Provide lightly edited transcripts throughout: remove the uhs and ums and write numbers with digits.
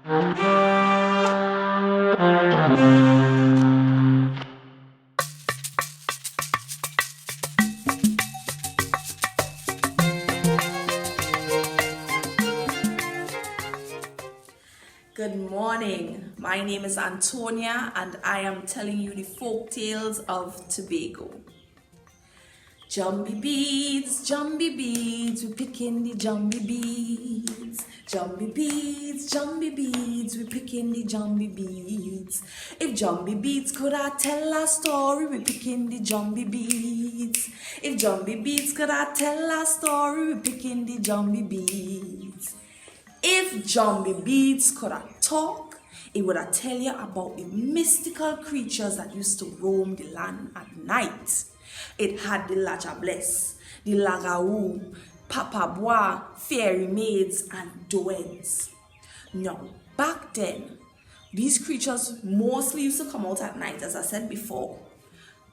Good morning. My name is Antonia and I am telling you the folk tales of Tobago. Jumbie beads, we picking the jumbie beads. Jumbie beads, we picking the jumbie beads. If jumbie beads could I tell a story, we picking the jumbie beads. If jumbie beads could I tell a story, we picking the jumbie beads. If jumbie beads could have talk, it would have tell you about the mystical creatures that used to roam the land at night. It had the Lajables, the Lagaou, Papabois, fairy maids, and Douens. Now, back then, these creatures mostly used to come out at night, as I said before,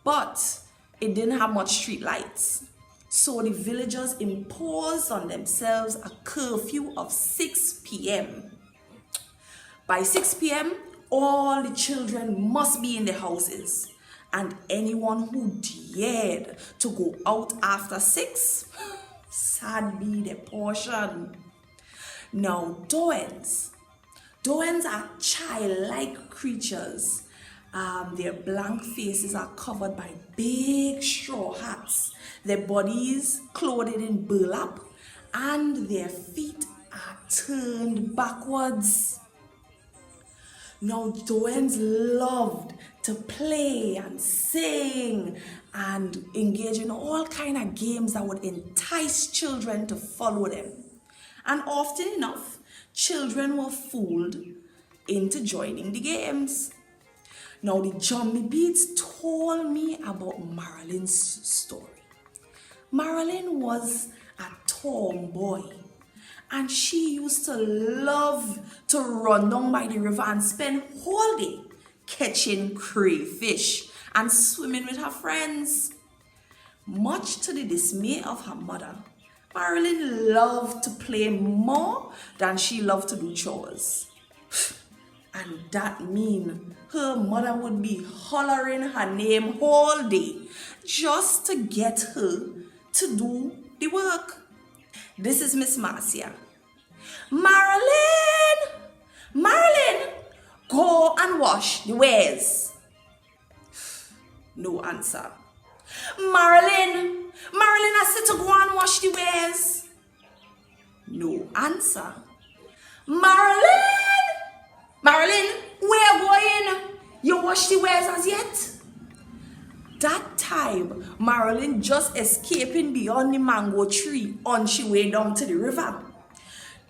but it didn't have much street lights. So the villagers imposed on themselves a curfew of 6 p.m. By 6 p.m., all the children must be in their houses, and anyone who dared to go out after 6, sad be their portion. Now, Douens are childlike creatures. Their blank faces are covered by big straw hats. Their bodies clothed in burlap, and their feet are turned backwards. Now, Douens loved to play and sing and engage in all kind of games that would entice children to follow them. And often enough, children were fooled into joining the games. Now, the jumbie beads told me about Marylyn's story. Marylin was a tomboy, and she used to love to run down by the river and spend whole day catching crayfish and swimming with her friends. Much to the dismay of her mother, Marylin loved to play more than she loved to do chores. And that mean her mother would be hollering her name all day just to get her to do the work. This is Miss Marcia. Marilyn, go and wash the wares. No answer. Marilyn, I said to go and wash the wares. No answer. Marilyn, where going? You wash the wares as yet? That time, Marilyn just escaping beyond the mango tree on she way down to the river.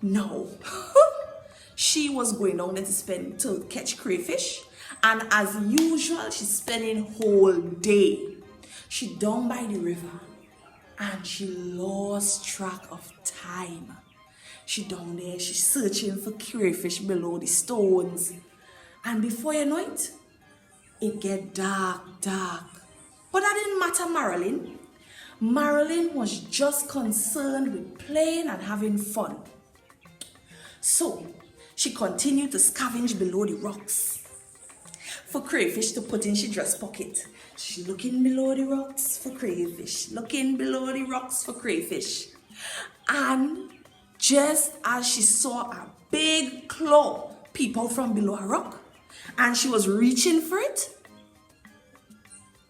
No, she was going down there to catch crayfish, and as usual, she's spending whole day. She down by the river, and she lost track of time. She down there, she's searching for crayfish below the stones, and before you know it, it get dark. But that didn't matter Marilyn. Marilyn was just concerned with playing and having fun. So she continued to scavenge below the rocks for crayfish to put in she dress pocket. She looking below the rocks for crayfish, looking below the rocks for crayfish. And just as she saw a big claw peep out from below a rock, and she was reaching for it,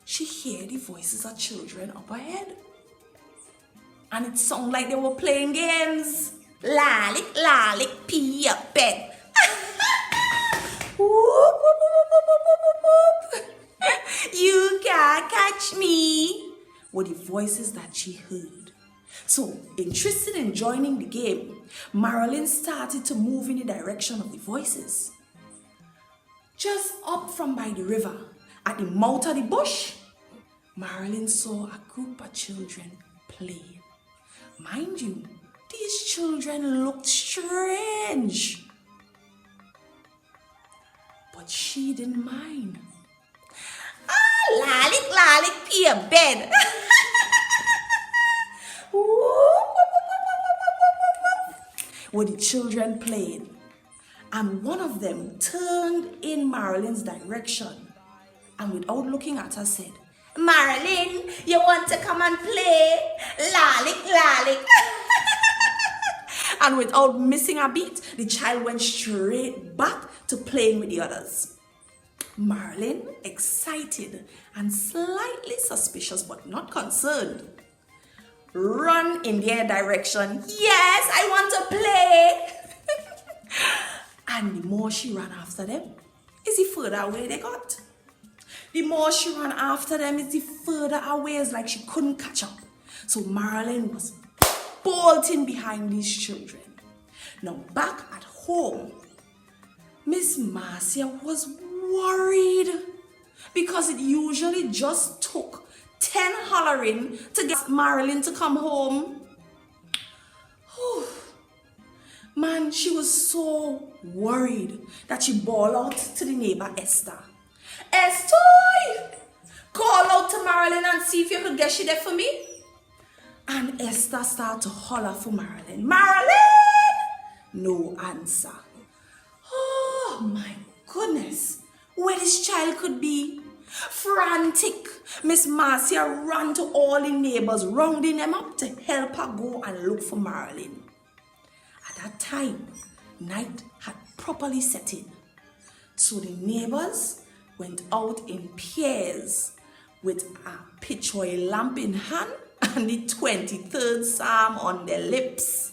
she heard the voices of children up ahead. And it sounded like they were playing games. Lalick, pee up bed. You can't catch me, were the voices that she heard. So, interested in joining the game, Marilyn started to move in the direction of the voices. Just up from by the river, at the mouth of the bush, Marilyn saw a group of children playing. Mind you, these children looked strange. But she didn't mind. Lalick, pee a bed. Were the children playing? and one of them turned in Marilyn's direction and without looking at her said, "Marilyn, you want to come and play? Lalik, lalik." And without missing a beat, the child went straight back to playing with the others. Marilyn, excited and slightly suspicious but not concerned, run in their direction. "Yes, I want to play." And the more she ran after them, is the further away they got. The more she ran after them, is the further away. It's like she couldn't catch up. So Marilyn was bolting behind these children. Now back at home, Miss Marcia was worried because it usually just took 10 hollering to get Marilyn to come home. Man, she was so worried that she bawled out to the neighbor Esther. "Esther, call out to Marilyn and see if you could get she there for me." And Esther started to holler for Marilyn. "Marilyn!" No answer. Oh my goodness, where this child could be. Frantic, Miss Marcia ran to all the neighbors, rounding them up to help her go and look for Marilyn. At that time, night had properly set in. So the neighbors went out in pairs with a pitch oil lamp in hand and the 23rd Psalm on their lips.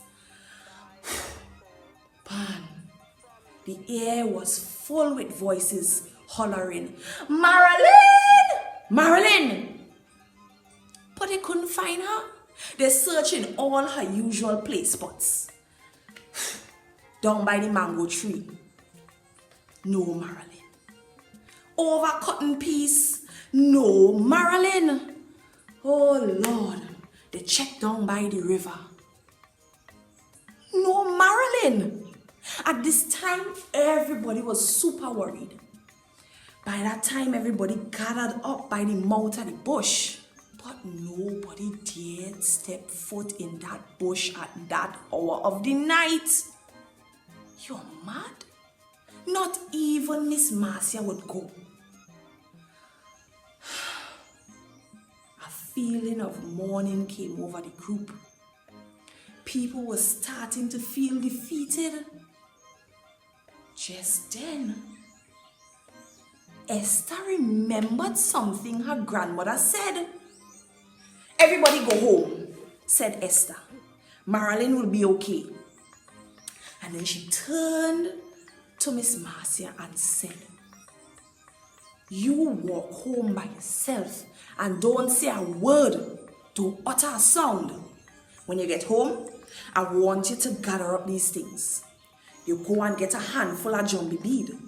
Man, the air was full with voices hollering, "Marilyn! Marilyn!" But they couldn't find her. They searched in all her usual play spots. Down by the mango tree, no Marilyn. Over cotton piece, no Marilyn. Oh Lord, they checked down by the river. No Marilyn. At this time, everybody was super worried. By that time, everybody gathered up by the mouth of the bush. But nobody dared step foot in that bush at that hour of the night. You're mad? Not even Miss Marcia would go. A feeling of mourning came over the group. People were starting to feel defeated. Just then, Esther remembered something her grandmother said. "Everybody go home," said Esther. "Marilyn will be okay." And then she turned to Miss Marcia and said, "You walk home by yourself and don't say a word, don't utter a sound. When you get home, I want you to gather up these things. You go and get a handful of jumbie bead,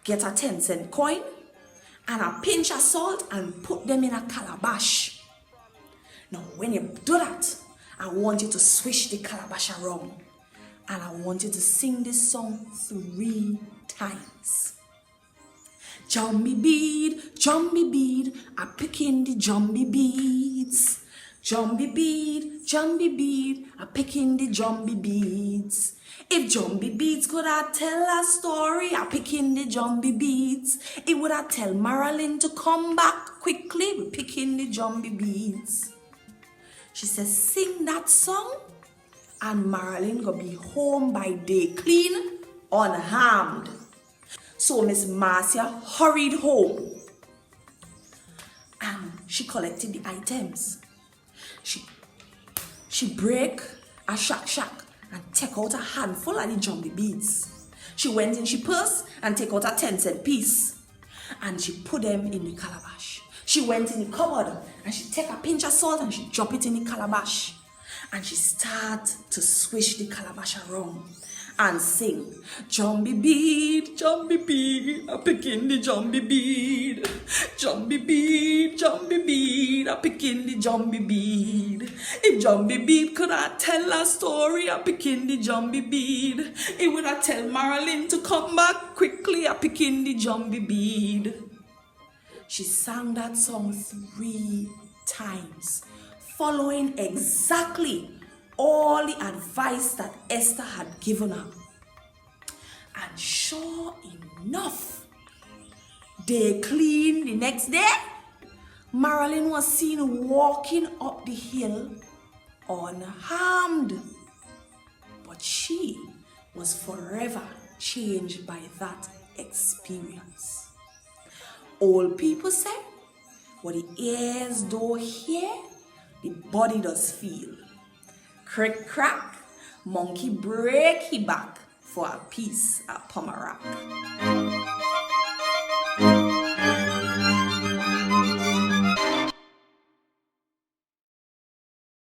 get a 10-cent coin, and a pinch of salt and put them in a calabash. Now when you do that, I want you to swish the calabash around. And I want you to sing this song 3 times. Jumbie bead, I pick in the jumbie beads. Jumbie bead, I pick in the jumbie beads. If jumbie beads could I tell a story, I pick in the jumbie beads. It would I tell Marilyn to come back quickly, we pick in the jumbie beads." She says, "Sing that song, and Marilyn gonna be home by day clean, unharmed." So Miss Marcia hurried home and she collected the items. She break a shack and take out a handful of the jumbie beads. She went in she purse and take out a 10-cent piece and she put them in the calabash. She went in the cupboard and she take a pinch of salt and she drop it in the calabash. And she start to swish the calabash around and sing, "Jumbie bead, I pick in the jumbie bead. Jumbie bead, I pick in the jumbie bead. If jumbie bead could I tell a story, I pick in the jumbie bead. It would I tell Marilyn to come back quickly, I pick in the jumbie bead." She sang that song 3 times, following exactly all the advice that Esther had given her. And sure enough, day clean the next day, Marilyn was seen walking up the hill unharmed. But she was forever changed by that experience. Old people say, what the ears don't hear, the body does feel. Crick crack, monkey break he back for a piece of pomerack.